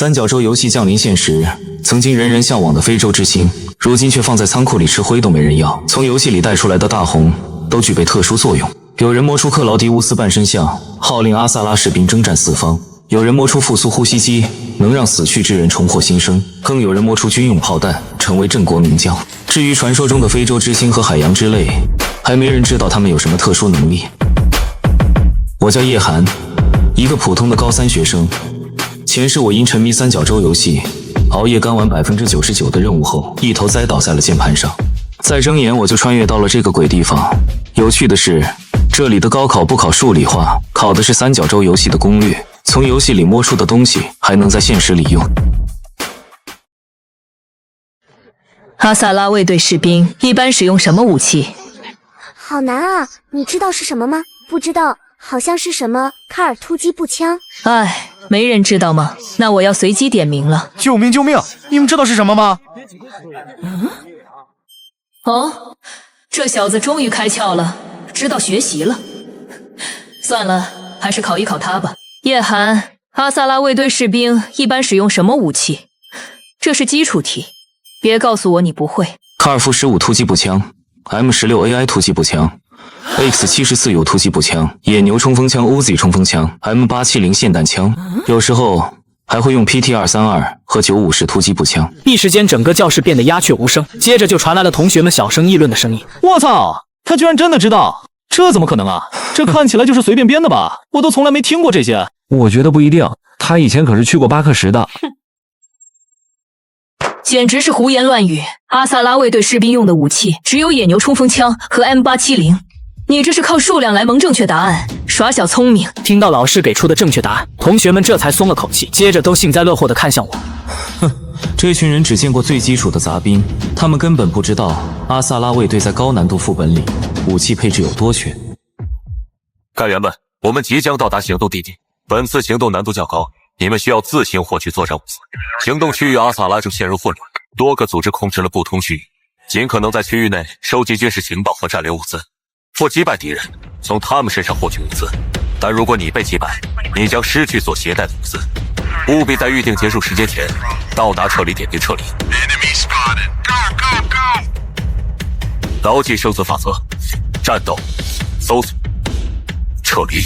三角洲游戏降临现实，曾经人人向往的非洲之星，如今却放在仓库里吃灰都没人要。从游戏里带出来的大红都具备特殊作用，有人摸出克劳迪乌斯半身像，号令阿萨拉士兵征战四方；有人摸出复苏呼吸机，能让死去之人重获新生；更有人摸出军用炮弹，成为镇国名将。至于传说中的非洲之星和海洋之泪，还没人知道他们有什么特殊能力。我叫叶寒，一个普通的高3学生。前世我因沉迷三角洲游戏，熬夜干完99%的任务后，一头栽倒在了键盘上。再睁眼我就穿越到了这个鬼地方。有趣的是，这里的高考不考数理化，考的是三角洲游戏的攻略。从游戏里摸出的东西，还能在现实里用。阿萨拉卫队士兵一般使用什么武器？好难啊！你知道是什么吗？不知道，好像是什么卡尔突击步枪。哎，没人知道吗？那我要随机点名了。救命救命！你们知道是什么吗？哦，这小子终于开窍了，知道学习了。算了，还是考一考他吧。叶寒，阿萨拉卫队士兵一般使用什么武器？这是基础题，别告诉我你不会。卡尔夫15突击步枪 ，M16 AI 突击步枪。X74 有突击步枪，野牛冲锋枪 Uzi 冲锋枪 ，M870 霰弹枪，有时候还会用 PT232 和950突击步枪。一时间，整个教室变得鸦雀无声，接着就传来了同学们小声议论的声音。我操，他居然真的知道，这怎么可能啊？这看起来就是随便编的吧？我都从来没听过这些。我觉得不一定，他以前可是去过巴克什的。简直是胡言乱语！阿萨拉卫队士兵用的武器只有野牛冲锋枪和 M870。你这是靠数量来蒙正确答案，耍小聪明。听到老师给出的正确答案，同学们这才松了口气，接着都幸灾乐祸地看向我。哼，这群人只见过最基础的杂兵，他们根本不知道阿萨拉卫队在高难度副本里武器配置有多全。干员们，我们即将到达行动地点，本次行动难度较高，你们需要自行获取作战物资。行动区域阿萨拉正陷入混乱，多个组织控制了不同区域，尽可能在区域内收集军事情报和战略物资。或击败敌人，从他们身上获取物资，但如果你被击败，你将失去所携带的物资。务必在预定结束时间前到达撤离点并撤离。牢记生存法则：战斗、搜索、撤离。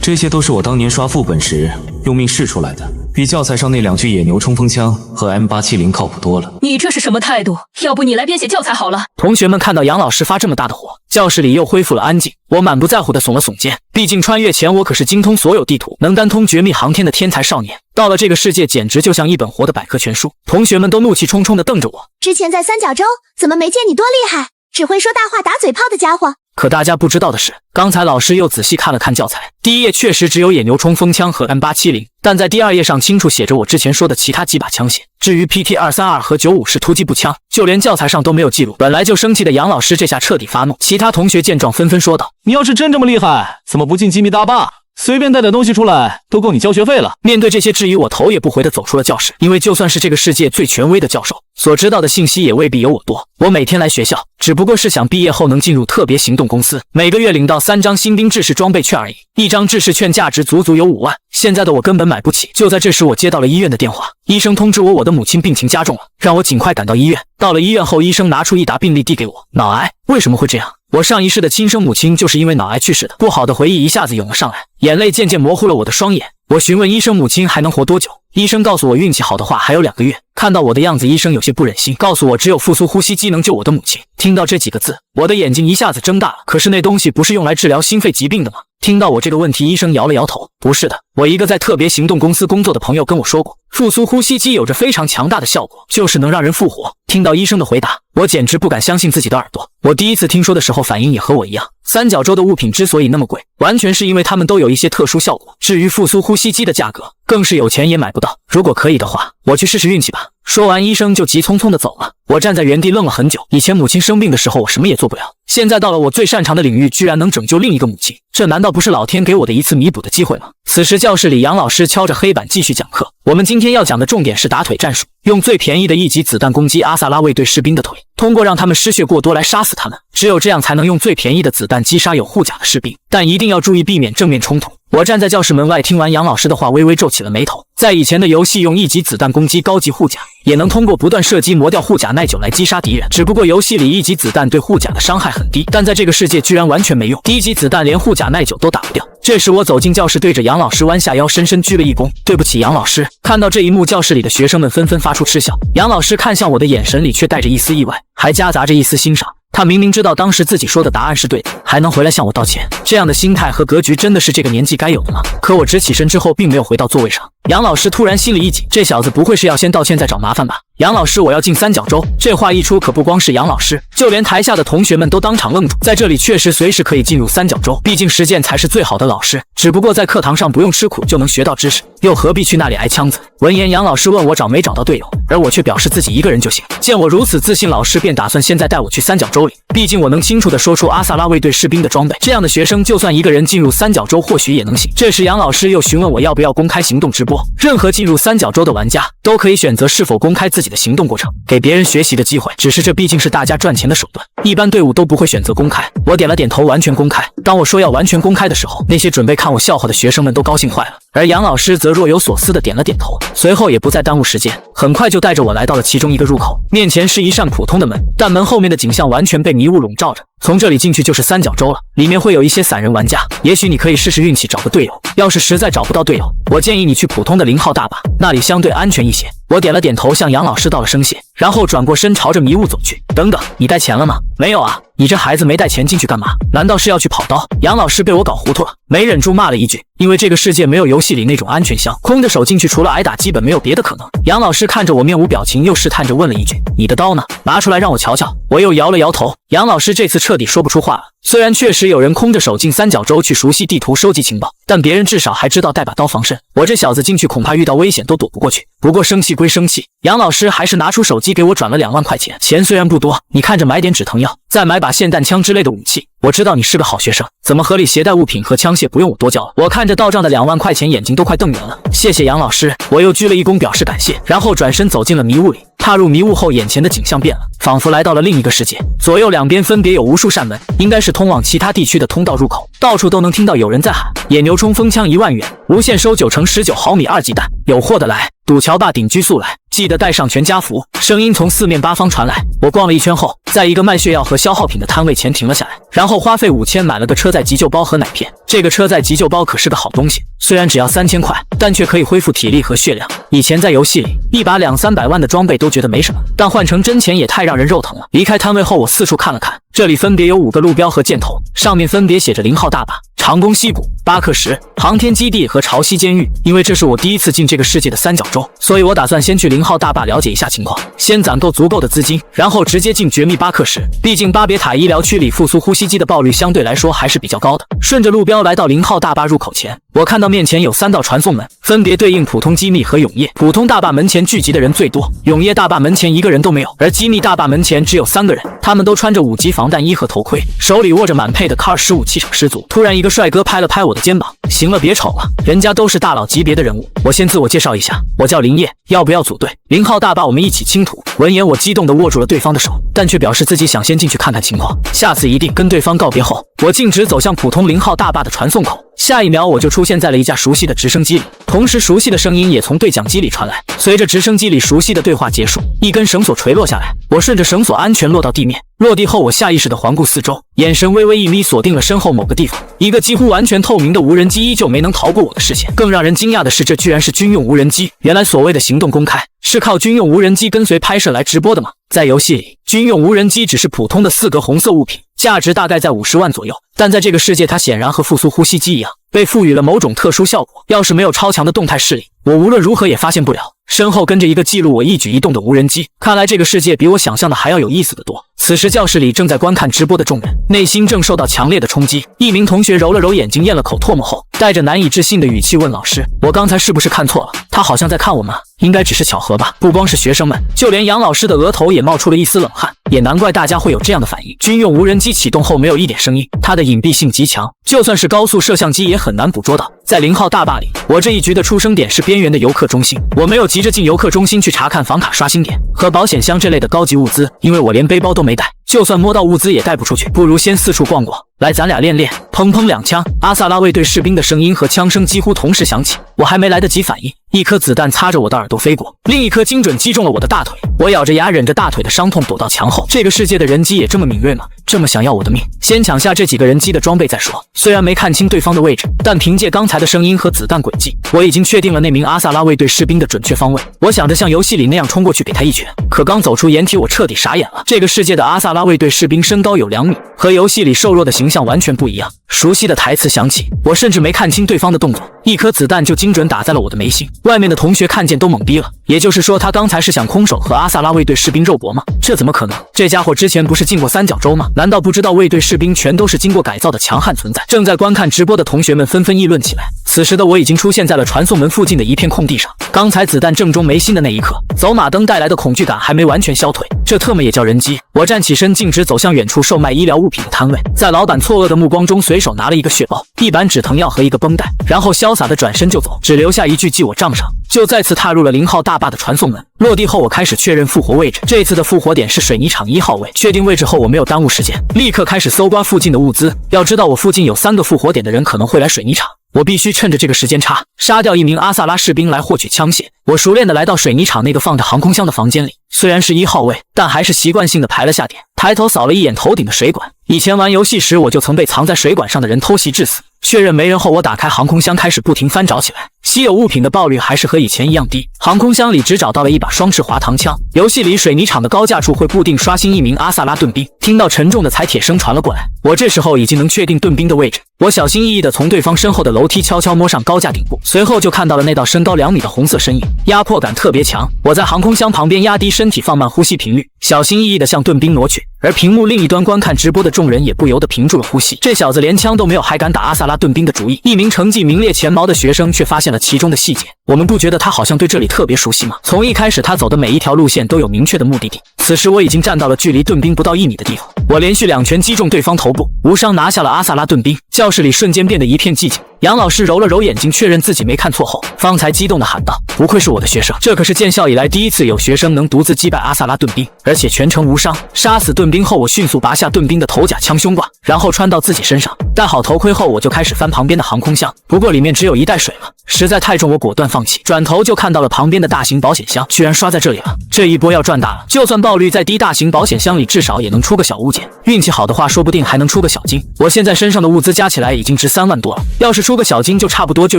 这些都是我当年刷副本时用命试出来的，比教材上那2具野牛冲锋枪和 M870 靠谱多了。你这是什么态度？要不你来编写教材好了。同学们看到杨老师发这么大的火，教室里又恢复了安静。我满不在乎地耸了耸肩，毕竟穿越前我可是精通所有地图，能单通绝密航天的天才少年，到了这个世界简直就像一本活的百科全书。同学们都怒气冲冲地瞪着我。之前在三角洲怎么没见你多厉害，只会说大话打嘴炮的家伙。可大家不知道的是，刚才老师又仔细看了看教材，第一页确实只有野牛冲锋枪和 M870， 但在第2页上清楚写着我之前说的其他几把枪械。至于 PT232 和950突击步枪，就连教材上都没有记录。本来就生气的杨老师这下彻底发怒，其他同学见状纷纷说道：“你要是真这么厉害，怎么不进机密大坝？随便带点东西出来，都够你交学费了。”面对这些质疑，我头也不回地走出了教室，因为就算是这个世界最权威的教授，所知道的信息也未必有我多。我每天来学校，只不过是想毕业后能进入特别行动公司，每个月领到3张新兵制式装备券而已。1张制式券价值足足有5万，现在的我根本买不起。就在这时，我接到了医院的电话，医生通知我的母亲病情加重了，让我尽快赶到医院。到了医院后，医生拿出一沓病历递给我，脑癌。为什么会这样？我上一世的亲生母亲就是因为脑癌去世的。不好的回忆一下子涌了上来，眼泪渐渐模糊了我的双眼。我询问医生母亲还能活多久，医生告诉我运气好的话还有2个月。看到我的样子，医生有些不忍心，告诉我只有复苏呼吸机能救我的母亲。听到这几个字，我的眼睛一下子睁大了。可是那东西不是用来治疗心肺疾病的吗？听到我这个问题，医生摇了摇头，不是的。我一个在特别行动公司工作的朋友跟我说过，复苏呼吸机有着非常强大的效果，就是能让人复活。听到医生的回答，我简直不敢相信自己的耳朵。我第一次听说的时候，反应也和我一样。三角洲的物品之所以那么贵，完全是因为它们都有一些特殊效果。至于复苏呼吸机的价格，更是有钱也买不到。如果可以的话，我去试试运气吧。说完，医生就急匆匆地走了。我站在原地愣了很久。以前母亲生病的时候，我什么也做不了，现在到了我最擅长的领域，居然能拯救另一个母亲，这难道不是老天给我的一次弥补的机会吗？此时教室里，杨老师敲着黑板继续讲课。我们今天要讲的重点是打腿战术，用最便宜的1级子弹攻击阿萨拉卫队士兵的腿，通过让他们失血过多来杀死他们。只有这样才能用最便宜的子弹击杀有护甲的士兵，但一定要注意避免正面冲突，我站在教室门外，听完杨老师的话，微微皱起了眉头。在以前的游戏，用1级子弹攻击高级护甲，也能通过不断射击磨掉护甲耐久来击杀敌人。只不过游戏里1级子弹对护甲的伤害很低，但在这个世界居然完全没用，低级子弹连护甲耐久都打不掉。这时我走进教室，对着杨老师弯下腰，深深鞠了一躬。对不起，杨老师。看到这一幕，教室里的学生们纷纷发出嗤笑。杨老师看向我的眼神里却带着一丝意外，还夹杂着一丝欣赏。他明明知道当时自己说的答案是对的，还能回来向我道歉，这样的心态和格局真的是这个年纪该有的吗？可我直起身之后并没有回到座位上。杨老师突然心里一紧，这小子不会是要先道歉再找麻烦吧？杨老师，我要进三角洲。这话一出，可不光是杨老师，就连台下的同学们都当场愣住。在这里确实随时可以进入三角洲，毕竟实践才是最好的老师。只不过在课堂上不用吃苦就能学到知识，又何必去那里挨枪子？闻言，杨老师问我找没找到队友，而我却表示自己一个人就行。见我如此自信，老师便打算现在带我去三角洲里。毕竟我能清楚地说出阿萨拉卫队士兵的装备，这样的学生就算一个人进入三角洲，或许也能行。这时杨老师又询问我要不要公开行动直播，任何进入三角洲的玩家都可以选择是否公开自己的行动过程，给别人学习的机会。只是这毕竟是大家赚钱的手段，一般队伍都不会选择公开。我点了点头，完全公开。当我说要完全公开的时候，那些准备看我笑话的学生们都高兴坏了，而杨老师则若有所思地点了点头，随后也不再耽误时间，很快就带着我来到了其中一个入口。面前是一扇普通的门，但门后面的景象完全被迷雾笼罩着，从这里进去就是三角洲了。里面会有一些散人玩家，也许你可以试试运气找个队友，要是实在找不到队友，我建议你去普通的0号大坝，那里相对安全一些。我点了点头，向杨老师道了声谢，然后转过身朝着迷雾走去。等等，你带钱了吗？没有啊，你这孩子没带钱进去干嘛？难道是要去跑刀？杨老师被我搞糊涂了，没忍住骂了一句，因为这个世界没有游戏里那种安全箱，空着手进去除了挨打基本没有别的可能。杨老师看着我面无表情，又试探着问了一句，你的刀呢？拿出来让我瞧瞧。我又摇了摇头。杨老师这次彻底说不出话了。虽然确实有人空着手进三角洲去熟悉地图收集情报，但别人至少还知道带把刀防身，我这小子进去恐怕遇到危险都躲不过去。不过生气归生气，杨老师还是拿出手机给我转了2万块钱，钱虽然不多，你看着买点止疼药，再买把霰弹枪之类的武器。我知道你是个好学生，怎么合理携带物品和枪械不用我多教了。我看着到账的2万块钱，眼睛都快瞪圆了。谢谢杨老师，我又鞠了一躬表示感谢，然后转身走进了迷雾里。踏入迷雾后，眼前的景象变了，仿佛来到了另一个世界。左右两边分别有无数扇门，应该是通往其他地区的通道入口，到处都能听到有人在喊野牛冲锋枪1万元，无限收9乘19毫米2级弹，有货的来，赌桥坝顶居速来，记得带上全家福。声音从4面8方传来。我逛了一圈后，在一个卖血药和消耗品的摊位前停了下来，然后花费5000买了个车载急救包和奶片。这个车载急救包可是个好东西，虽然只要3000块，但却可以恢复体力和血量。以前在游戏里，一把200-300万的装备都觉得没什么，但换成真钱也太让人肉疼了。离开摊位后，我四处看了看，这里分别有5个路标和箭头，上面分别写着0号大坝、长弓溪谷、巴克什、航天基地和潮汐监狱。因为这是我第一次进这个世界的三角洲，所以我打算先去0号大坝了解一下情况，先攒够足够的资金，然后直接进绝密巴克什。毕竟巴别塔医疗区里复苏呼吸机的爆率相对来说还是比较高的。顺着路标来到0号大坝入口前，我看到面前有3道传送门，分别对应普通机密和永业。普通大坝门前聚集的人最多，永业大坝门前1个人都没有，而机密大坝门前只有3个人，他们都穿着5级防弹衣和头盔，手里握着满配的 Kar-15气场十足。突然一个帅哥拍了拍我的肩膀，行了别丑了，人家都是大佬级别的人物。我先自我介绍一下，我叫林业，要不要组队？0号大坝我们一起倾吐。闻言我激动地握住了对方的手，但却表示自己想先进去看看情况，下次一定。跟对方告别后，我径直走向普通0号大坝的传送口。下一秒我就出现在了一架熟悉的直升机里，同时熟悉的声音也从对讲机里传来。随着直升机里熟悉的对话结束，一根绳索垂落下来，我顺着绳索安全落到地面。落地后我下意识地环顾四周，眼神微微一眯，锁定了身后某个地方。一个几乎完全透明的无人机依旧没能逃过我的视线。更让人惊讶的是，这居然是军用无人机。原来所谓的行动公开是靠军用无人机跟随拍摄来直播的吗？在游戏里，军用无人机只是普通的4个红色物品，价值大概在50万左右，但在这个世界它显然和复苏呼吸机一样，被赋予了某种特殊效果。要是没有超强的动态视力，我无论如何也发现不了。身后跟着一个记录我一举一动的无人机，看来这个世界比我想象的还要有意思的多。此时教室里正在观看直播的众人内心正受到强烈的冲击。一名同学揉了揉眼睛，咽了口唾沫后，带着难以置信的语气问老师，我刚才是不是看错了？他好像在看我们，应该只是巧合吧。不光是学生们，就连杨老师的额头也冒出了一丝冷汗，也难怪大家会有这样的反应。军用无人机启动后没有一点声音，它的隐蔽性极强，就算是高速摄像机也很难捕捉到。在0号大坝里，我这一局的出生点是边缘的游客中心，我没有急着进游客中心去查看房卡刷新点和保险箱这类的高级物资，因为我连背包都没带。就就算摸到物资也带不出去，不如先四处逛逛。来，咱俩练练。砰砰两枪，阿萨拉卫队士兵的声音和枪声几乎同时响起。我还没来得及反应，一颗子弹擦着我的耳朵飞过，另一颗精准击中了我的大腿。我咬着牙，忍着大腿的伤痛躲到墙后。这个世界的人机也这么敏锐吗？这么想要我的命？先抢下这几个人机的装备再说。虽然没看清对方的位置，但凭借刚才的声音和子弹轨迹，我已经确定了那名阿萨拉卫队士兵的准确方位。我想着像游戏里那样冲过去给他一拳，可刚走出掩体，我彻底傻眼了。这个世界的阿萨拉卫队士兵身高有2米，和游戏里瘦弱的形象完全不一样。熟悉的台词响起，我甚至没看清对方的动作，一颗子弹就精准打在了我的眉心。外面的同学看见都懵逼了，也就是说他刚才是想空手和阿萨拉卫队士兵肉搏吗？这怎么可能？这家伙之前不是进过三角洲吗？难道不知道卫队士兵全都是经过改造的强悍存在？正在观看直播的同学们纷纷议论起来。此时的我已经出现在了传送门附近的一片空地上，刚才子弹正中眉心的那一刻，走马灯带来的恐惧感还没完全消退。这特么也叫人机？我站起身，径直走向远处售卖医疗物品的摊位，在老板错愕的目光中，随手拿了一个血包、一板止疼药和一个绷带，然后潇洒的转身就走，只留下一句记我账上。就再次踏入了0号大坝的传送门。落地后，我开始确认复活位置，这次的复活点是水泥厂1号位。确定位置后，我没有耽误时间，立刻开始搜刮附近的物资。要知道，我附近有3个复活点的人可能会来水泥厂。我必须趁着这个时间差，杀掉一名阿萨拉士兵来获取枪械。我熟练的来到水泥厂那个放着航空箱的房间里，虽然是1号位，但还是习惯性的排了下点，抬头扫了一眼头顶的水管。以前玩游戏时，我就曾被藏在水管上的人偷袭致死。确认没人后，我打开航空箱，开始不停翻找起来。稀有物品的爆率还是和以前一样低，航空箱里只找到了一把双翅滑膛枪。游戏里水泥厂的高架处会固定刷新一名阿萨拉盾兵。听到沉重的踩铁声传了过来，我这时候已经能确定盾兵的位置。我小心翼翼地从对方身后的楼梯悄悄摸上高架顶部，随后就看到了那道身高2米的红色身影，压迫感特别强。我在航空箱旁边压低身体，放慢呼吸频率，小心翼翼地向盾兵挪去。而屏幕另一端观看直播的众人也不由得屏住了呼吸。这小子连枪都没有，还敢打阿萨拉盾兵的主意。一名成绩名列前茅的学生却发现了其中的细节。我们不觉得他好像对这里特别熟悉吗？从一开始他走的每一条路线都有明确的目的地。此时我已经站到了距离盾兵不到1米的地方，我连续2拳击中对方头部，无伤拿下了阿萨拉盾兵。教室里瞬间变得一片寂静。杨老师揉了揉眼睛，确认自己没看错后，方才激动地喊道：“不愧是我的学生，这可是建校以来第一次有学生能独自击败阿萨拉盾兵，而且全程无伤。”杀死盾兵后，我迅速拔下盾兵的头甲枪胸挂，然后穿到自己身上。戴好头盔后，我就开始翻旁边的航空箱，不过里面只有1袋水了，实在太重，我果断放弃。转头就看到了旁边的大型保险箱，居然刷在这里了。这一波要赚大了，就算爆率再低，大型保险箱里至少也能出个小物件，运气好的话，说不定还能出个小金。我现在身上的物资加起来已经值3万多了，要是出个小金，就差不多就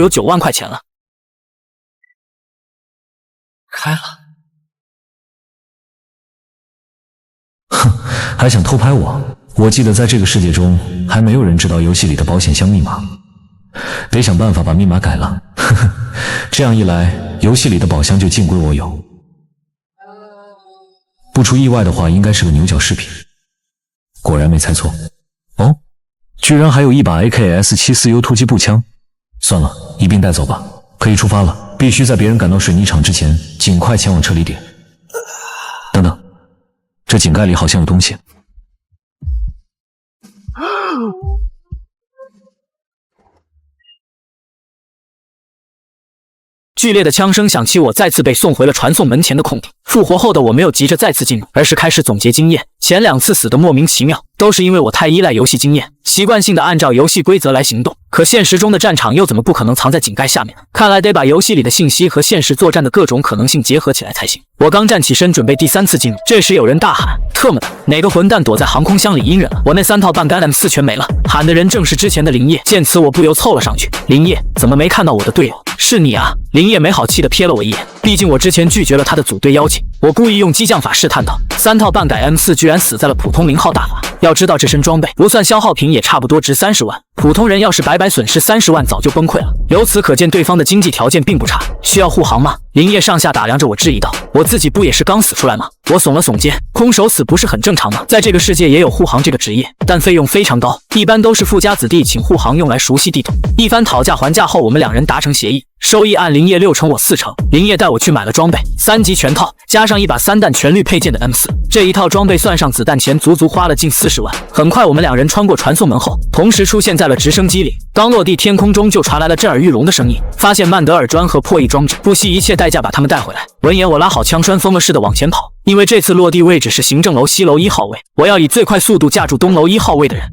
有9万块钱了。开了。哼，还想偷拍我？我记得在这个世界中，还没有人知道游戏里的保险箱密码，得想办法把密码改了。呵呵，这样一来，游戏里的宝箱就尽归我有。不出意外的话，应该是个牛角饰品。果然没猜错。哦，居然还有一把 AKS-74U 突击步枪。算了，一并带走吧。可以出发了，必须在别人赶到水泥厂之前，尽快前往撤离点。等等，这井盖里好像有东西。剧烈的枪声响起，我再次被送回了传送门前的空地。复活后的我没有急着再次进入，而是开始总结经验。前2次死的莫名其妙，都是因为我太依赖游戏经验，习惯性的按照游戏规则来行动。可现实中的战场又怎么不可能藏在井盖下面呢？看来得把游戏里的信息和现实作战的各种可能性结合起来才行。我刚站起身准备第3次进入，这时有人大喊：“特么的，哪个混蛋躲在航空箱里阴人了？”我那3套半干 M4 全没了。喊的人正是之前的林业。见此我不由凑了上去：“林业，怎么没看到我的队友？是你啊！”林业没好气的瞥了我一眼，毕竟我之前拒绝了他的组队邀请。我故意用激将法试探道：“3套半改 M4 居然死在了普通0号大法。要知道这身装备不算消耗品也差不多值30万，普通人要是白白损失30万早就崩溃了。由此可见对方的经济条件并不差。需要护航吗？”林业上下打量着我质疑道：“我自己不也是刚死出来吗？”我耸了耸肩，空手死不是很正常吗？在这个世界也有护航这个职业，但费用非常高，一般都是富家子弟请护航用来熟悉地图。一番讨价还价后，我们2人达成协议，收益按林业6成，我4成。林业带我去买了装备，3级全套，加上一把3弹全绿配件的 M4，这一套装备算上子弹钱，足足花了近40万。很快，我们2人穿过传送门后，同时出现在了在了直升机里。刚落地，天空中就传来了震耳欲聋的声音，发现曼德尔砖和破译装置，不惜一切代价把他们带回来。闻言，我拉好枪，栓疯了似的往前跑，因为这次落地位置是行政楼西楼1号位，我要以最快速度架住东楼1号位的人。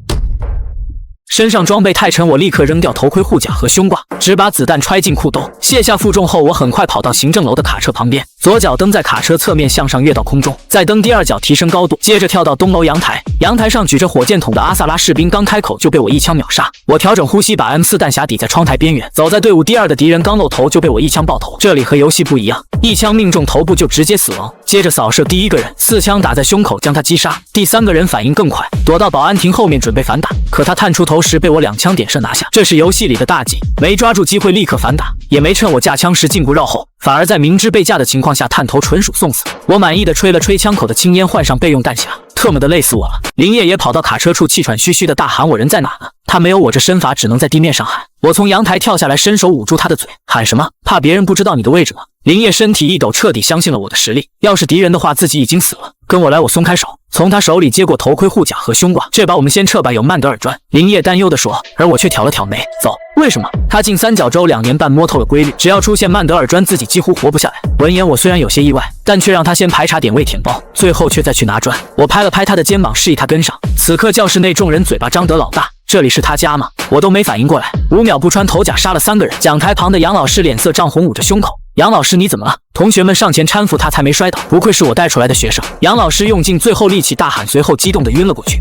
身上装备太沉，我立刻扔掉头盔、护甲和胸挂，只把子弹揣进裤兜。卸下负重后，我很快跑到行政楼的卡车旁边，左脚蹬在卡车侧面向上跃到空中，再蹬第二脚提升高度，接着跳到东楼阳台。阳台上举着火箭筒的阿萨拉士兵刚开口就被我一枪秒杀。我调整呼吸，把 M4 弹匣抵在窗台边缘。走在队伍第二的敌人刚露头就被我一枪爆头。这里和游戏不一样，一枪命中头部就直接死亡。接着扫射第一个人，4枪打在胸口将他击杀。第三个人反应更快，躲到保安亭后面准备反打，可他探出头时被我2枪点射拿下。这是游戏里的大忌，没抓住机会立刻反打，也没趁我架枪时进步绕后，反而在明知被架的情况下探头，纯属送死。我满意的吹了吹枪口的青烟，换上备用弹匣，特么的累死我了。林业也跑到卡车处，气喘吁吁的大喊：“我人在哪呢？”他没有我这身法，只能在地面上喊。我从阳台跳下来，伸手捂住他的嘴，喊什么？怕别人不知道你的位置吗？林业身体一抖，彻底相信了我的实力。要是敌人的话，自己已经死了。跟我来！我松开手，从他手里接过头盔、护甲和胸挂。这把我们先撤吧，有曼德尔砖。林业担忧地说，而我却挑了挑眉，走。为什么？他进三角洲2年半，摸透了规律，只要出现曼德尔砖，自己几乎活不下来。闻言，我虽然有些意外，但却让他先排查点位填包，最后却再去拿砖。我拍了拍他的肩膀，示意他跟上。此刻教室内众人嘴巴张得老大。这里是他家吗？我都没反应过来，5秒不穿头甲杀了3个人。讲台旁的杨老师脸色涨红，捂着胸口。杨老师，你怎么了？同学们上前搀扶他，才没摔倒。不愧是我带出来的学生。杨老师用尽最后力气大喊，随后激动地晕了过去。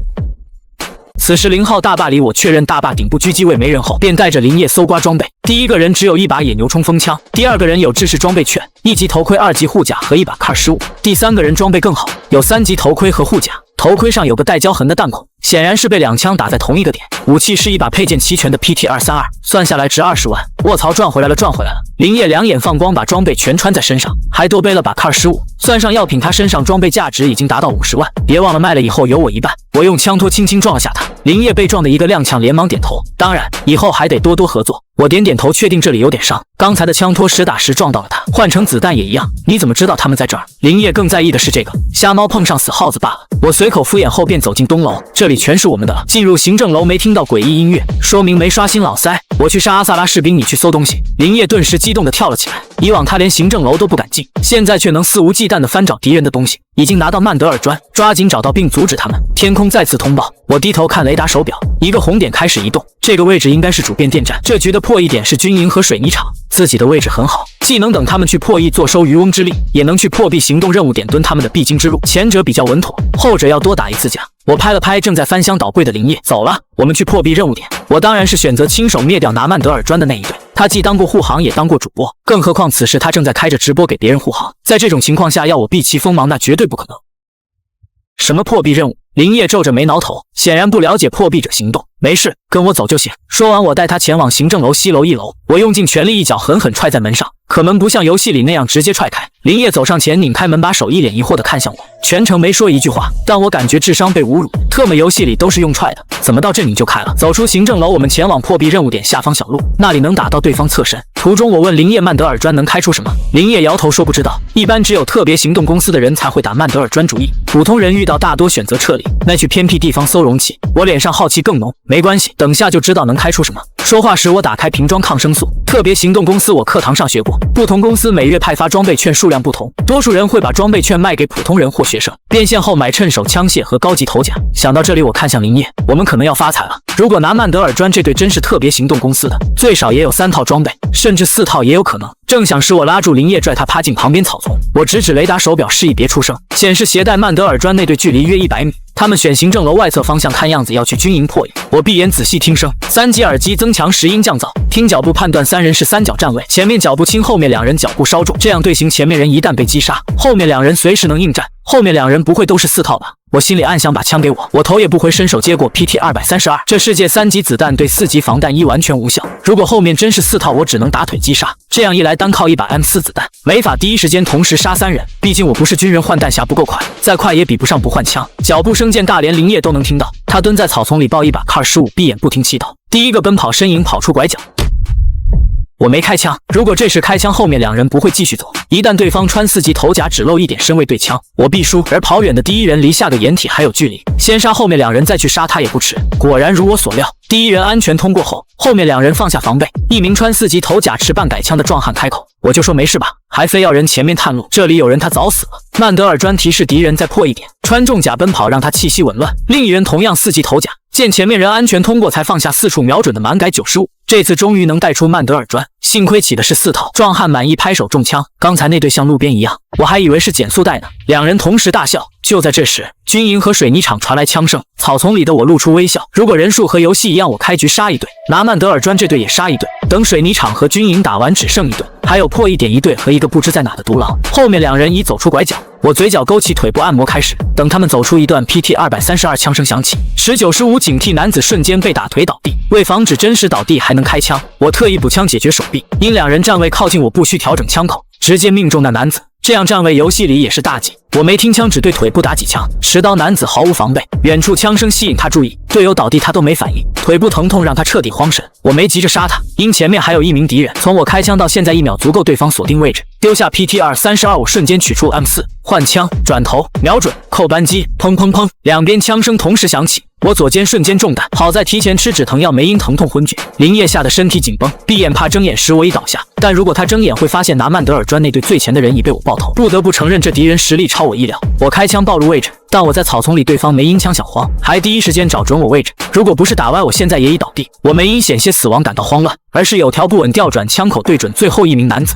此时0号大坝里，我确认大坝顶部狙击位没人后，便带着林业搜刮装备。第一个人只有一把野牛冲锋枪，第二个人有制式装备券，1级头盔、2级护甲和一把 Kar-15。第三个人装备更好，有3级头盔和护甲，头盔上有个带胶痕的弹孔，显然是被2枪打在同一个点。武器是一把配件齐全的 PT-232，算下来值20万。卧槽，赚回来了，赚回来了！林业两眼放光，把装备全穿在身上，还多背了把 Kar-15，算上药品，他身上装备价值已经达到50万。别忘了卖了以后有我一半。我用枪托轻轻撞了下他，林业被撞的一个踉跄，连忙点头。当然，以后还得多多合作。我点点头，确定这里有点伤。刚才的枪托实打实撞到了他，换成子弹也一样。你怎么知道他们在这儿？林业更在意的是这个，瞎猫碰上死耗子罢了。我随口敷衍后便走进东楼，这里全是我们的了。进入行政楼没听到诡异音乐，说明没刷新老塞。我去杀阿萨拉士兵，你去搜东西。林业顿时激动地跳了起来。以往他连行政楼都不敢进，现在却能肆无忌惮地翻找敌人的东西。已经拿到曼德尔砖，抓紧找到并阻止他们。天空再次通报，我低头看雷达手表，一个红点开始移动，这个位置应该是主变电站。这局的破译点是军营和水泥厂，自己的位置很好，既能等他们去破译坐收渔翁之利，也能去破壁行动任务点蹲他们的必经之路。前者比较稳妥，后者要多打一次架。我拍了拍正在翻箱倒柜的林业，走了，我们去破壁任务点。我当然是选择亲手灭掉拿曼德尔砖的那一队。他既当过护航，也当过主播，更何况此时他正在开着直播给别人护航。在这种情况下，要我避其锋芒，那绝对不可能。什么破壁任务？林业皱着眉挠头，显然不了解破壁者行动。没事，跟我走就行。说完，我带他前往行政楼西楼1楼。我用尽全力，一脚狠狠踹在门上，可门不像游戏里那样直接踹开。林业走上前，拧开门把手，一脸疑惑地看向我，全程没说一句话，但我感觉智商被侮辱。特么游戏里都是用踹的，怎么到这拧就开了？走出行政楼，我们前往破壁任务点下方小路，那里能打到对方侧身。途中我问林业曼德尔砖能开出什么，林业摇头说不知道，一般只有特别行动公司的人才会打曼德尔砖主意，普通人遇到大多选择撤离，那去偏僻地方搜容器。我脸上好奇更浓，没关系，等下就知道能开出什么。说话时我打开瓶装抗生素。特别行动公司我课堂上学过，不同公司每月派发装备券数量不同，多数人会把装备券卖给普通人或学生，变现后买趁手枪械和高级头甲。想到这里，我看向林业，我们可能要发财了。如果拿曼德尔砖这队真是特别行动公司的，最少也有3套装备，甚至4套也有可能。正想时，我拉住林业，拽他趴进旁边草丛。我指指雷达手表，示意别出声，显示携带曼德尔砖那队距离约100米。他们选行政楼外侧方向，看样子要去军营破译。我闭眼仔细听声，3级耳机增强10音降噪，听脚步判断3人是3角站位，前面脚步轻，后面2人脚步稍重，这样队形前面人一旦被击杀，后面2人随时能应战。后面2人不会都是4套吧？我心里暗想，把枪给我，我头也不回伸手接过 PT-232。这世界3级子弹对4级防弹衣完全无效，如果后面真是4套，我只能打腿击杀。这样一来，单靠一把 M4 子弹，没法第一时间同时杀3人。毕竟我不是军人，换弹匣不够快，再快也比不上不换枪。脚步声渐大，连林业都能听到。他蹲在草丛里抱一把 Kar-15，闭眼不停祈祷。第一个奔跑身影跑出拐角。我没开枪，如果这时开枪，后面2人不会继续走。一旦对方穿4级头甲，只露一点身位对枪，我必输。而跑远的第一人离下个掩体还有距离，先杀后面2人再去杀他也不迟。果然如我所料，第一人安全通过后，后面2人放下防备，一名穿4级头甲持半改枪的壮汉开口，我就说没事吧，还非要人前面探路，这里有人他早死了。曼德尔专提示敌人再破一点，穿重甲奔跑让他气息紊乱。另一人同样4级头甲，见前面人安全通过，才放下4处瞄准的满改95，这次终于能带出曼德尔专，幸亏起的是4套。壮汉满意拍手中枪，刚才那队像路边一样，我还以为是减速带呢。2人同时大笑。就在这时，军营和水泥厂传来枪声，草丛里的我露出微笑。如果人数和游戏一样，我开局杀一队，拿曼德尔专这队也杀一队，等水泥厂和军营打完只剩一队，还有破1点1队和一个不知在哪的独狼。后面2人已走出拐角，我嘴角勾起，腿部按摩开始。等他们走出一段 PT232 枪声响起，19-15警惕男子瞬间被打腿倒地。为防止真实倒地还能开枪，我特意补枪解决手臂，因2人站位靠近，我不需调整枪口，直接命中那男子。这样站位游戏里也是大忌，我没听枪，只对腿部打几枪。持刀男子毫无防备，远处枪声吸引他注意，队友倒地他都没反应，腿部疼痛让他彻底慌神。我没急着杀他，因前面还有1名敌人。从我开枪到现在1秒足够对方锁定位置，丢下 PT232，我瞬间取出 M4，换枪，转头，瞄准，扣扳机，砰砰砰，2边枪声同时响起。我左肩瞬间中弹，好在提前吃止疼药，没因疼痛昏厥。林业吓得身体紧绷，闭眼怕睁眼时我已倒下，但如果他睁眼会发现拿曼德尔专那队最前的人已被我爆头。不得不承认这敌人实力超我意料。我开枪暴露位置，但我在草丛里，对方没因枪响慌，还第一时间找准我位置。如果不是打歪，我现在也已倒地。我没因险些死亡感到慌乱，而是有条不紊调转枪口对准最后1名男子。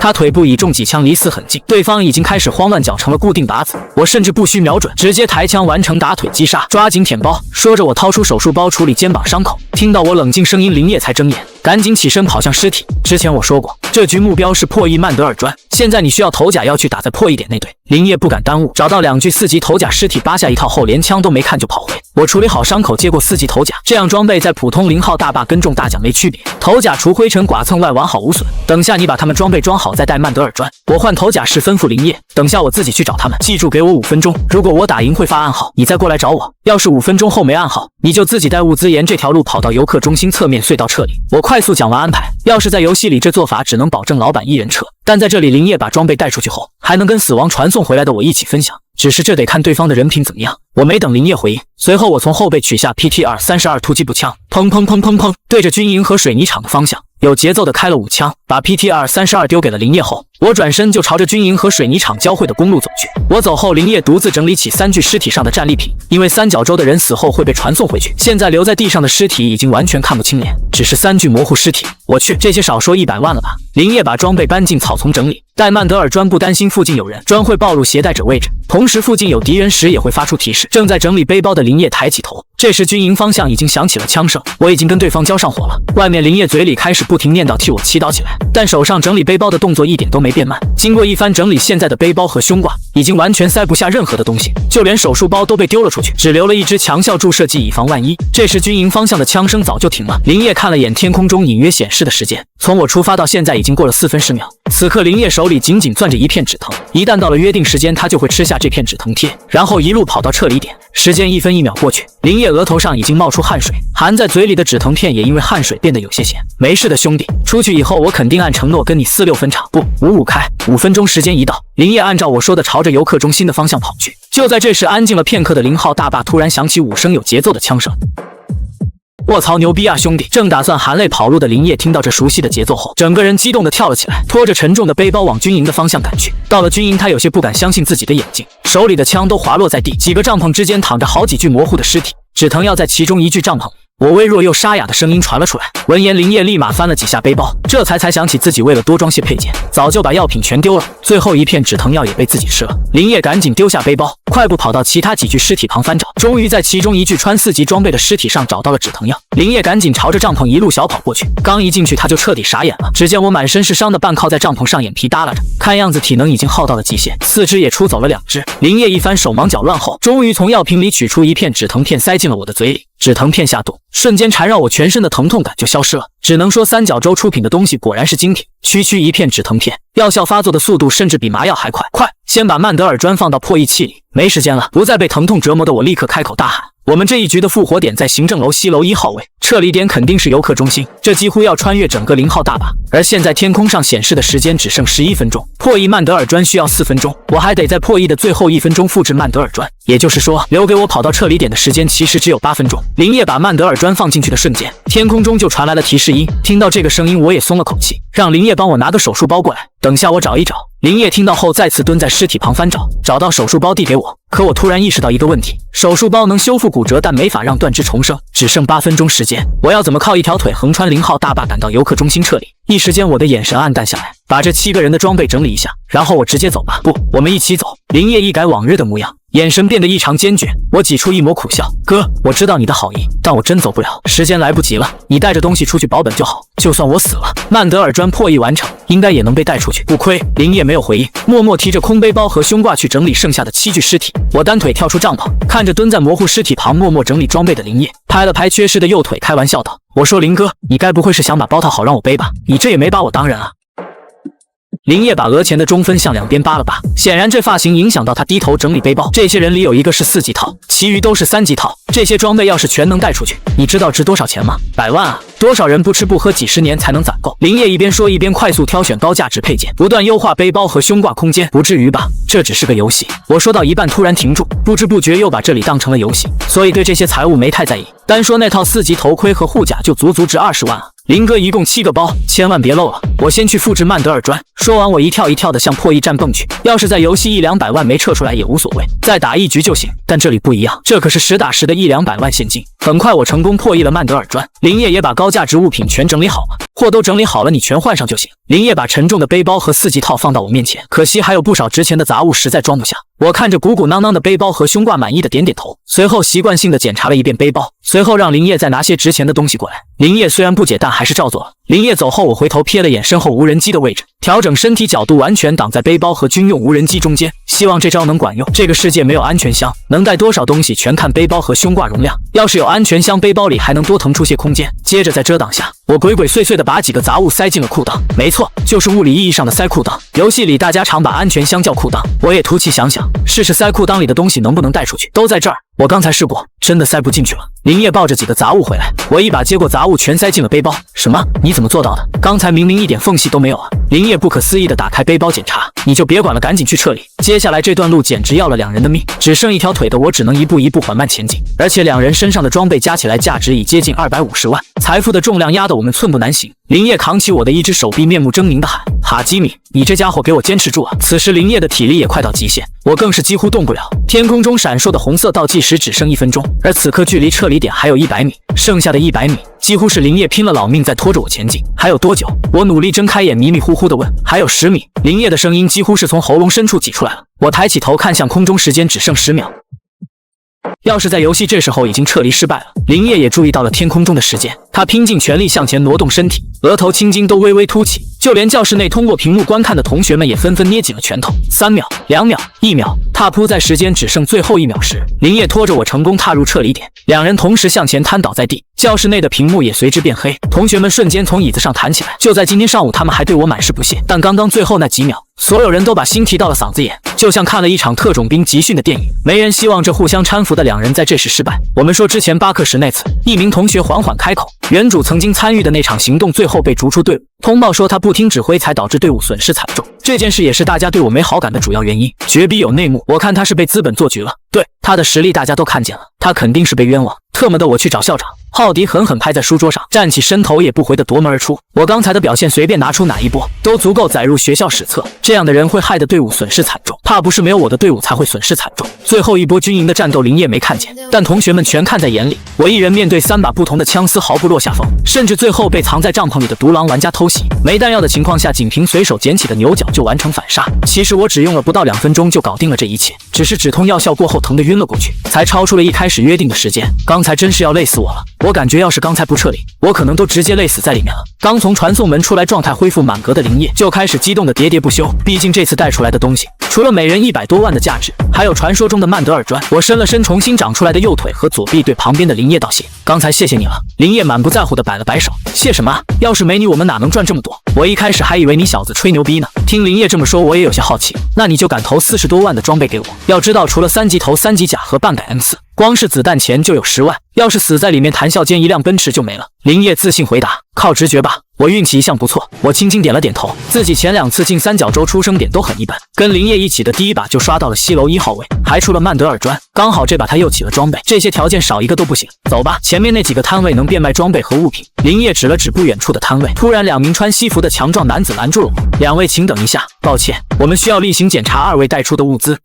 他腿部已中几枪，离死很近，对方已经开始慌乱，绞成了固定靶子。我甚至不需瞄准，直接抬枪完成打腿击杀，抓紧舔包。说着，我掏出手术包处理肩膀伤口。听到我冷静声音，林业才睁眼，赶紧起身跑向尸体。之前我说过，这局目标是破1曼德尔专，现在你需要头甲要去打再破1点那队。林业不敢耽误，找到2具4级头甲尸体，扒下一套后连枪都没看就跑回。我处理好伤口，接过4级头甲，这样装备在普通0号大坝跟中大奖没区别，头甲除灰尘剐蹭外完好无损。等下你把他们装备装好再带曼德尔专。我换头甲时吩咐林业，等下我自己去找他们，记住给我5分钟，如果我打赢会发暗号，你再过来找我。要是5分钟后没暗号，你就自己带物资沿这条路跑到游客中心侧面隧道撤离。我快速讲完安排，要是在游戏里这做法只能保证老板1人撤，但在这里林业把装备带出去后，还能跟死亡传送回来的我一起分享，只是这得看对方的人品怎么样。我没等林业回应，随后我从后背取下 PT232 突击步枪，砰砰砰砰砰，对着军营和水泥厂的方向有节奏的开了5枪，把 PT232 丢给了林业后，我转身就朝着军营和水泥厂交汇的公路走去。我走后，林业独自整理起3具尸体上的战利品，因为三角洲的人死后会被传送回去，现在留在地上的尸体已经完全看不清脸，只是3具模糊尸体。我去，这些少说100万了吧。林业把装备搬进草丛整理，带曼德尔专不担心附近有人，专会暴露携带者位置，同时附近有敌人时也会发出提示。正在整理背包的林业抬起头，这时军营方向已经响起了枪声，我已经跟对方交上火了。外面林业嘴里开始不停念叨替我祈祷起来，但手上整理背包的动作一点都没变慢。经过一番整理，现在的背包和胸挂已经完全塞不下任何的东西，就连手术包都被丢了出去，只留了一支强效注射剂以防万一。这时军营方向的枪声早就停了。林业看了眼天空中隐约显示的时间，从我出发到现在已经过了4分10秒。此刻林业手里紧紧攥着一片止疼，一旦到了约定时间，他就会吃下这片止疼贴，然后一路跑到撤离点。时间1分1秒过去，林业额头上已经冒出汗水，含在嘴里的止疼片也因为汗水变得有些咸。没事的兄弟，出去以后我肯定按承诺跟你4-6分场，不5-5开。5分钟时间一到，林业按照我说的朝着游客中心的方向跑去。就在这时，安静了片刻的0号大坝突然响起5声有节奏的枪声。卧槽，牛逼啊兄弟！正打算含泪跑路的林业听到这熟悉的节奏后，整个人激动地跳了起来，拖着沉重的背包往军营的方向赶去。到了军营，他有些不敢相信自己的眼睛，手里的枪都滑落在地，几个帐篷之间躺着好几具模糊的尸体，止疼药在其中1具帐篷里。我微弱又沙哑的声音传了出来。闻言，林业立马翻了几下背包，这才想起自己为了多装些配件，早就把药品全丢了，最后一片止疼药也被自己吃了。林业赶紧丢下背包，快步跑到其他几具尸体旁翻找，终于在其中1具穿4级装备的尸体上找到了止疼药。林业赶紧朝着帐篷一路小跑过去，刚一进去他就彻底傻眼了。只见我满身是伤的半靠在帐篷上，眼皮耷拉着，看样子体能已经耗到了极限，4肢也出走了2只。林业一番手忙脚乱后，终于从药瓶里取出一片止疼片塞进了我的嘴里。止疼片下肚，瞬间缠绕我全身的疼痛感就消失了。只能说三角洲出品的东西果然是精品，区一片止疼片，药效发作的速度甚至比麻药还快。快，先把曼德尔砖放到破译器里，没时间了。不再被疼痛折磨的我立刻开口大喊，我们这一局的复活点在行政楼西楼1号位，撤离点肯定是游客中心，这几乎要穿越整个0号大坝。而现在天空上显示的时间只剩11分钟，破译曼德尔砖需要4分钟，我还得在破译的最后1分钟复制曼德尔砖，也就是说，留给我跑到撤离点的时间其实只有8分钟。林业把曼德尔砖放进去的瞬间，天空中就传来了提示音。听到这个声音，我也松了口气，让林业帮我拿个手术包过来，等下我找一找。林业听到后再次蹲在尸体旁翻找，找到手术包递给我。可我突然意识到一个问题，手术包能修复骨折，但没法让断肢重生。只剩8分钟时间，我要怎么靠一条腿横穿0号大坝赶到游客中心撤离？一时间我的眼神暗淡下来，把这7个人的装备整理一下，然后我直接走吧。不，我们一起走。林业一改往日的模样，眼神变得异常坚决。我挤出一抹苦笑，哥，我知道你的好意，但我真走不了，时间来不及了。你带着东西出去保本就好，就算我死了，曼德尔砖破译完成，应该也能被带出去。不亏。林业没有回应，默默提着空背包和胸挂去整理剩下的7具尸体。我单腿跳出帐篷，看着蹲在模糊尸体旁默默整理装备的林业，拍了拍缺失的右腿，开玩笑道：“我说林哥，你该不会是想把包套好让我背吧？你这也没把我当人啊。”林业把额前的中分向两边扒了扒，显然这发型影响到他低头整理背包。这些人里有一个是4级套，其余都是3级套。这些装备要是全能带出去，你知道值多少钱吗？100万啊！多少人不吃不喝几10年才能攒够？林业一边说一边快速挑选高价值配件，不断优化背包和胸挂空间。不至于吧？这只是个游戏。我说到一半突然停住，不知不觉又把这里当成了游戏，所以对这些财物没太在意。单说那套4级头盔和护甲就足足值20万啊！林哥一共7个包，千万别漏了。我先去复制曼德尔砖。说完，我一跳一跳的向破译站蹦去。要是在游戏100-200万没撤出来也无所谓，再打一局就行。但这里不一样，这可是实打实的100-200万现金。很快我成功破译了曼德尔砖，林业也把高价值物品全整理好了。货都整理好了，你全换上就行。林业把沉重的背包和4级套放到我面前，可惜还有不少值钱的杂物，实在装不下。我看着鼓鼓囊囊的背包和胸挂，满意的点点头，随后习惯性的检查了一遍背包，随后让林业再拿些值钱的东西过来。林业虽然不解，但还是照做了。林业走后，我回头瞥了眼身后无人机的位置，调整身体角度，完全挡在背包和军用无人机中间，希望这招能管用。这个世界没有安全箱，能带多少东西全看背包和胸挂容量。要是有安全箱，背包里还能多腾出些空间。接着在遮挡下，我鬼鬼祟祟的把几个杂物塞进了裤裆。没错，就是物理意义上的塞裤裆。游戏里大家常把安全箱叫裤裆，我也图其想想，试试塞裤裆里的东西能不能带出去。都在这儿，我刚才试过，真的塞不进去了。林业抱着几个杂物回来，我一把接过杂物，全塞进了背包。什么？你怎么做到的？刚才明明一点缝隙都没有啊！林业不可思议地打开背包检查，你就别管了，赶紧去撤离。接下来这段路简直要了2人的命，只剩一条腿的我只能一步一步缓慢前进，而且2人身上的装备加起来价值已接近250万，财富的重量压得我们寸步难行。林业扛起我的一只手臂，面目狰狞地喊：“哈基米，你这家伙给我坚持住啊！”此时林业的体力也快到极限，我更是几乎动不了。天空中闪烁的红色倒计时只剩1分钟，而此刻距离撤离点还有100米，剩下的100米几乎是林业拼了老命在拖着我前进。还有多久？我努力睁开眼，迷迷糊糊地问。还有10米。林业的声音几乎是从喉咙深处挤出来了。我抬起头看向空中，时间只剩10秒。要是在游戏这时候已经撤离失败了。林业也注意到了天空中的时间，他拼尽全力向前挪动身体，额头青筋都微微凸起，就连教室内通过屏幕观看的同学们也纷纷捏紧了拳头。3秒、2秒、1秒，踏扑在时间只剩最后1秒时，林业拖着我成功踏入撤离点，2人同时向前瘫倒在地，教室内的屏幕也随之变黑，同学们瞬间从椅子上弹起来。就在今天上午，他们还对我满是不屑，但刚刚最后那几秒，所有人都把心提到了嗓子眼，就像看了一场特种兵集训的电影。没人希望这互相搀扶的2人在这时失败。我们说之前巴克什那次，一名同学缓缓开口，原主曾经参与的那场行动最后被逐出队伍，通报说他不听指挥才导致队伍损失惨重。这件事也是大家对我没好感的主要原因，绝逼有内幕。我看他是被资本做局了，对他的实力大家都看见了，他肯定是被冤枉。特么的，我去找校长。浩迪狠狠拍在书桌上，站起身，头也不回地夺门而出。我刚才的表现随便拿出哪一波都足够载入学校史册，这样的人会害得队伍损失惨重，怕不是没有我的队伍才会损失惨重。最后一波军营的战斗，林业没看见，但同学们全看在眼里。我一人面对3把不同的枪，丝毫不落下风，甚至最后被藏在帐篷里的独狼玩家偷袭，没弹药的情况下，仅凭随手捡起的牛角就完成反杀。其实我只用了不到2分钟就搞定了这一切，只是止痛药效过后疼得晕了过去，才超出了一开始约定的时间。刚才真是要累死我了，我感觉要是刚才不撤离，我可能都直接累死在里面了。刚从传送门出来，状态恢复满格的林业就开始激动的喋喋不休，毕竟这次带出来的东西除了每人100多万的价值，还有传说中的曼德尔砖。我伸了伸重新长出来的右腿和左臂，对旁边的林业道谢：“刚才谢谢你了。”林业满不在乎的摆了摆手：“谢什么？要是没你，我们哪能赚这么多？我一开始还以为你小子吹牛逼呢。”听林业这么说，我也有些好奇。那你就敢投40多万的装备给我？要知道，除了3级头、3级甲和半改M4，光是子弹钱就有10万，要是死在里面，谈笑间一辆奔驰就没了。林业自信回答：靠直觉吧，我运气一向不错。我轻轻点了点头，自己前2次进三角洲出生点都很一般，跟林业一起的第一把就刷到了西楼1号位，还出了曼德尔砖，刚好这把他又起了装备，这些条件少一个都不行。走吧，前面那几个摊位能变卖装备和物品。林业指了指不远处的摊位，突然2名穿西服的强壮男子拦住了我：2位请等一下，抱歉，我们需要例行检查2位带出的物资。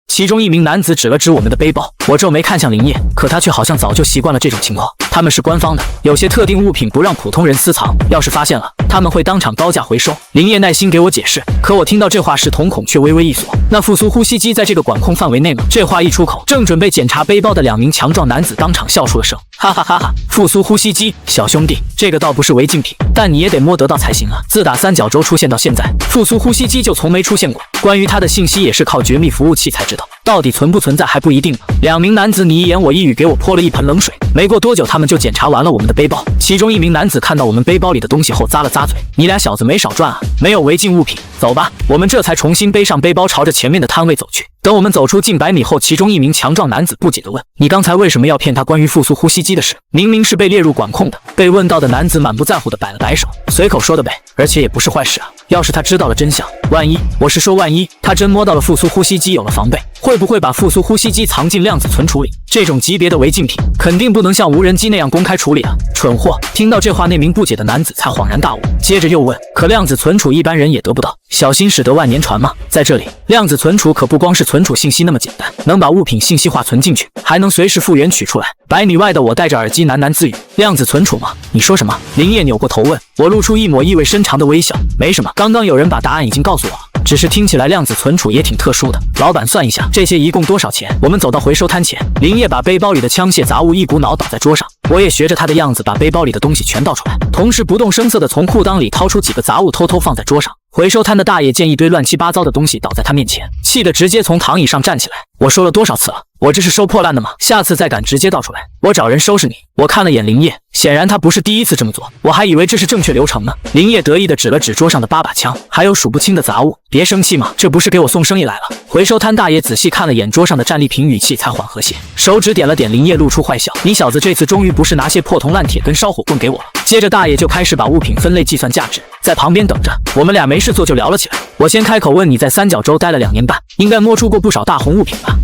其中一名男子指了指我们的背包，我皱眉看向林业，可他却好像早就习惯了这种情况。他们是官方的，有些特定物品不让普通人私藏，要是发现了，他们会当场高价回收。林业耐心给我解释，可我听到这话时瞳孔却微微一锁。那复苏呼吸机在这个管控范围内吗？这话一出口，正准备检查背包的2名强壮男子当场笑出了声，哈哈哈哈！复苏呼吸机，小兄弟，这个倒不是违禁品，但你也得摸得到才行啊！自打三角洲出现到现在，复苏呼吸机就从没出现过，关于它的信息也是靠绝密服务器才知道。到底存不存在还不一定呢。2名男子你一言我一语给我泼了一盆冷水，没过多久他们就检查完了我们的背包。其中一名男子看到我们背包里的东西后咂了咂嘴，你俩小子没少赚啊，没有违禁物品，走吧。我们这才重新背上背包朝着前面的摊位走去。等我们走出近100米后，其中一名强壮男子不解地问，你刚才为什么要骗他关于复苏呼吸机的事？明明是被列入管控的。被问到的男子满不在乎地摆了摆手，随口说的呗，而且也不是坏事啊。要是他知道了真相，万一，我是说万一，他真摸到了复苏呼吸机有了防备，会不会把复苏呼吸机藏进量子存储里？这种级别的违禁品肯定不能像无人机那样公开处理啊！蠢货！听到这话，那名不解的男子才恍然大悟，接着又问，可量子存储一般人也得不到，小心驶得万年船吗？在这里，量子存储可不光是存储信息那么简单，能把物品信息化存进去，还能随时复原取出来。100米外的我戴着耳机喃喃自语，量子存储吗？你说什么？林业扭过头问，我露出一抹意味深长的微笑，没什么，刚刚有人把答案已经告诉我了，只是听起来量子存储也挺特殊的。老板算一下，这些一共多少钱？我们走到回收摊前，林业把背包里的枪械杂物一股脑倒在桌上，我也学着他的样子把背包里的东西全倒出来，同时不动声色地从裤裆里掏出几个杂物偷偷放在桌上。回收摊的大爷见一堆乱七八糟的东西倒在他面前，气得直接从躺椅上站起来。我说了多少次了，我这是收破烂的吗？下次再敢直接倒出来，我找人收拾你。我看了眼林业，显然他不是第一次这么做，我还以为这是正确流程呢。林业得意地指了指桌上的8把枪，还有数不清的杂物。别生气嘛，这不是给我送生意来了。回收摊大爷仔细看了眼桌上的战利品，语气才缓和些，手指点了点林业，露出坏笑，你小子这次终于不是拿些破铜烂铁跟烧火棍给我了。接着大爷就开始把物品分类计算价值，在旁边等着。我们俩没事做就聊了起来，我先开口问，你在三角洲待了2年半，应该摸出过不少大红物品吧？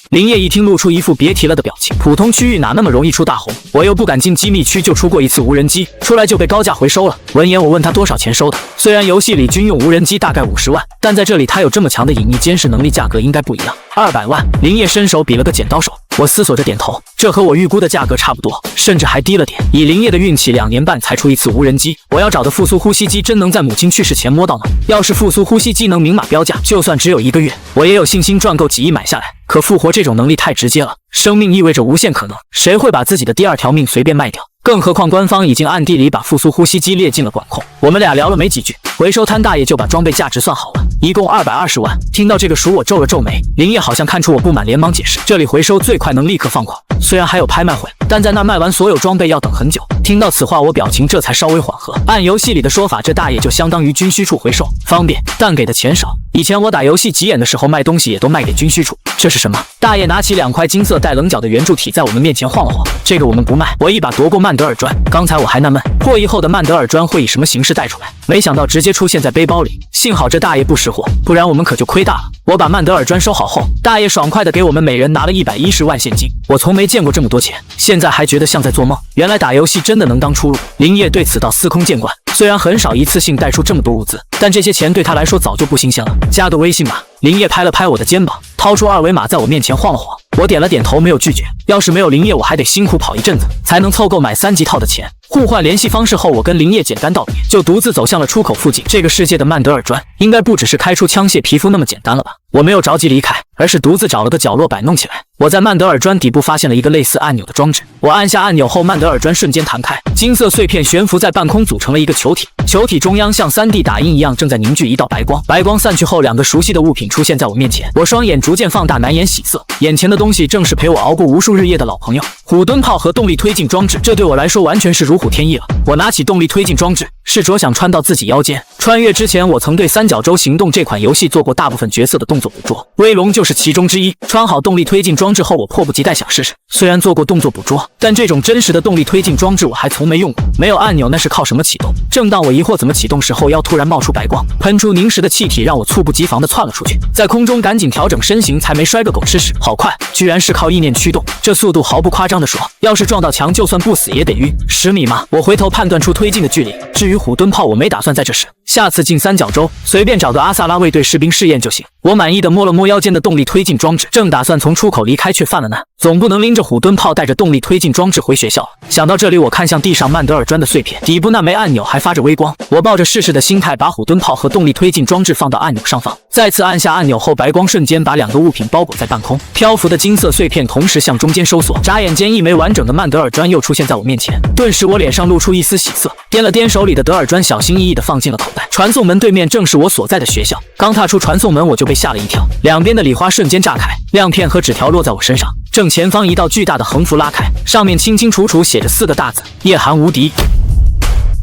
林业一听露出一副别提了的表情，普通区域哪那么容易出大红，我又不敢进机密区，就出过一次无人机，出来就被高价回收了。闻言我问他多少钱收的，虽然游戏里军用无人机大概50万，但在这里他有这么强的隐匿监视能力，价格应该不一样。200万。林业伸手比了个剪刀手，我思索着点头，这和我预估的价格差不多，甚至还低了点。以林业的运气，2年半才出一次无人机，我要找的复苏呼吸机真能在母亲去世前摸到吗？要是复苏呼吸机能明码标价，就算只有1个月，我也有信心赚够几亿买下来。可复活这种能力太直接了，生命意味着无限可能，谁会把自己的第2条命随便卖掉？更何况官方已经暗地里把复苏呼吸机列进了管控。我们俩聊了没几句，回收摊大爷就把装备价值算好了，一共220万。听到这个数，我皱了皱眉。林业好像看出我不满，连忙解释，这里回收最快能立刻放款，虽然还有拍卖会，但在那卖完所有装备要等很久。听到此话，我表情这才稍微缓和。按游戏里的说法，这大爷就相当于军需处回收，方便，但给的钱少。以前我打游戏急眼的时候，卖东西也都卖给军需处。这是什么？大爷拿起2块金色带棱角的圆柱体在我们面前晃了晃。这个我们不卖。我一把夺过曼德尔砖，刚才我还纳闷，破译后的曼德尔砖会以什么形式带出来，没想到直接出现在背包里。幸好这大爷不识货，不然我们可就亏大了。我把曼德尔砖收好后，大爷爽快地给我们每人拿了110万现金。我从没见过这么多钱，现在还觉得像在做梦。原来打游戏真的能当出路。林业对此倒司空见惯，虽然很少一次性带出这么多物资，但这些钱对他来说早就不新鲜了。加个微信吧。林业拍了拍我的肩膀，掏出2维码在我面前晃了晃。我点了点头，没有拒绝。要是没有林业，我还得辛苦跑一阵子，才能凑够买3级套的钱。互换联系方式后，我跟林业简单道别，就独自走向了出口附近。这个世界的曼德尔砖应该不只是开出枪械皮肤那么简单了吧？我没有着急离开，而是独自找了个角落摆弄起来。我在曼德尔砖底部发现了一个类似按钮的装置，我按下按钮后，曼德尔砖瞬间弹开，金色碎片悬浮在半空，组成了一个球体。球体中央像 3D 打印一样，正在凝聚一道白光。白光散去后，两个熟悉的物品出现在我面前。我双眼逐渐放大，难掩喜色。眼前的东西正是陪我熬过无数日夜的老朋友——虎蹲炮和动力推进装置。这对我来说完全是如虎添翼了。我拿起动力推进装置，试着想穿到自己腰间。穿越之前，我曾对三角洲行动这款游戏做过大部分角色的动作捕捉，威龙就是其中之一。穿好动力推进装置后，我迫不及待想试试。虽然做过动作捕捉，但这种真实的动力推进装置我还从没用过。没有按钮，那是靠什么启动？正当我疑惑怎么启动时，后腰突然冒出白光，喷出凝实的气体，让我猝不及防地窜了出去。在空中赶紧调整身形，才没摔个狗吃屎。好快，居然是靠意念驱动，这速度毫不夸张地说，要是撞到墙，就算不死也得晕。10米吗？我回头判断出推进的距离。至于虎蹲炮，我没打算在这时。下次进三角洲，随便找个阿萨拉卫队士兵试验就行。我满意的摸了摸腰间的动力推进装置，正打算从出口离开，却犯了难。总不能拎着虎蹲炮带着动力推进装置回学校了。想到这里，我看向地上曼德尔砖的碎片，底部那枚按钮还发着微光。我抱着试试的心态，把虎蹲炮和动力推进装置放到按钮上方。再次按下按钮后，白光瞬间把两个物品包裹在半空，漂浮的金色碎片同时向中间收缩。眨眼间，一枚完整的曼德尔砖又出现在我面前，顿时我脸上露出一丝喜色，掂了掂手里的德尔砖，小心翼翼地放进了口袋。传送门对面正是我所在的学校，刚踏出传送门，我就被吓了一跳，两边的礼花瞬间炸开，亮片和纸条落在我身上。正前方一道巨大的横幅拉开，上面清清楚楚写着4个大字：叶寒无敌。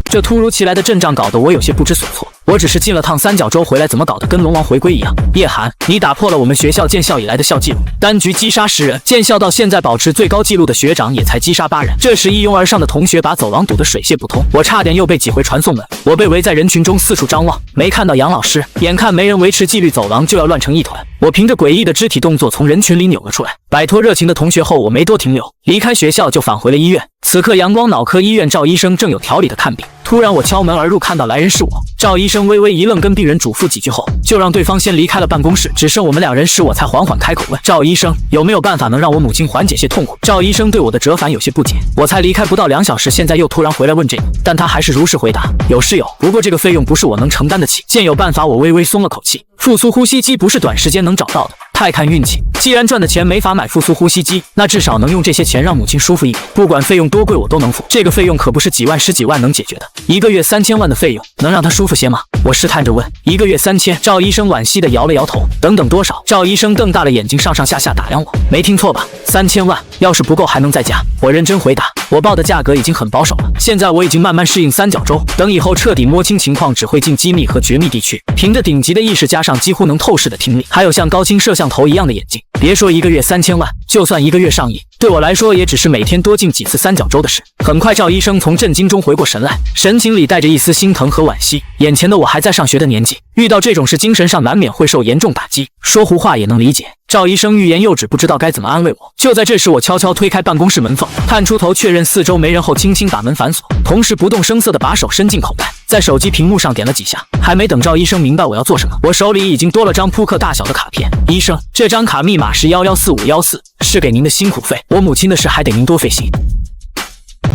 这突如其来的阵仗搞得我有些不知所措。我只是进了趟三角洲回来，怎么搞得跟龙王回归一样？叶寒，你打破了我们学校建校以来的校纪录，单局击杀10人，建校到现在保持最高纪录的学长也才击杀8人。这时一拥而上的同学把走廊堵得水泄不通，我差点又被挤回传送门。我被围在人群中四处张望，没看到杨老师，眼看没人维持纪律，走廊就要乱成一团。我凭着诡异的肢体动作从人群里扭了出来，摆脱热情的同学后，我没多停留，离开学校就返回了医院。此刻阳光脑科医院赵医生正有条理的看病，突然我敲门而入，看到来人是我。赵医生微微一愣，跟病人嘱咐几句后，就让对方先离开了办公室，只剩我们2人时，我才缓缓开口问赵医生，有没有办法能让我母亲缓解些痛苦？赵医生对我的折返有些不解，我才离开不到2小时，现在又突然回来问这个，但他还是如实回答，有是有，不过这个费用不是我能承担得起。见有办法，我微微松了口气。复苏呼吸机不是短时间能找到的，太看运气。既然赚的钱没法买复苏呼吸机，那至少能用这些钱让母亲舒服一点，不管费用多贵我都能付。这个费用可不是几万10几万能解决的，1个月3000万的费用能让他舒服些吗？我试探着问。1个月3000，赵医生惋惜地摇了摇头。等等多少？赵医生瞪大了眼睛上上下下打量我。没听错吧？3000万，要是不够还能再加。我认真回答，我报的价格已经很保守了，现在我已经慢慢适应三角洲，等以后彻底摸清情况，只会进机密和绝密地区。凭着顶级的意识加上几乎能透视的听力，还有像高清摄像头一样的眼睛，别说1个月3000万，就算1个月上亿，对我来说也只是每天多进几次三角洲的事。很快赵医生从震惊中回过神来，神情里带着一丝心疼和惋惜。眼前的我还在上学的年纪，遇到这种事精神上难免会受严重打击，说胡话也能理解。赵医生欲言又止，不知道该怎么安慰我。就在这时，我悄悄推开办公室门缝，探出头确认四周没人后，轻轻把门反锁，同时不动声色地把手伸进口袋，在手机屏幕上点了几下。还没等赵医生明白我要做什么，我手里已经多了张扑克大小的卡片。医生，这张卡密码是114514，是给您的辛苦费，我母亲的事还得您多费心。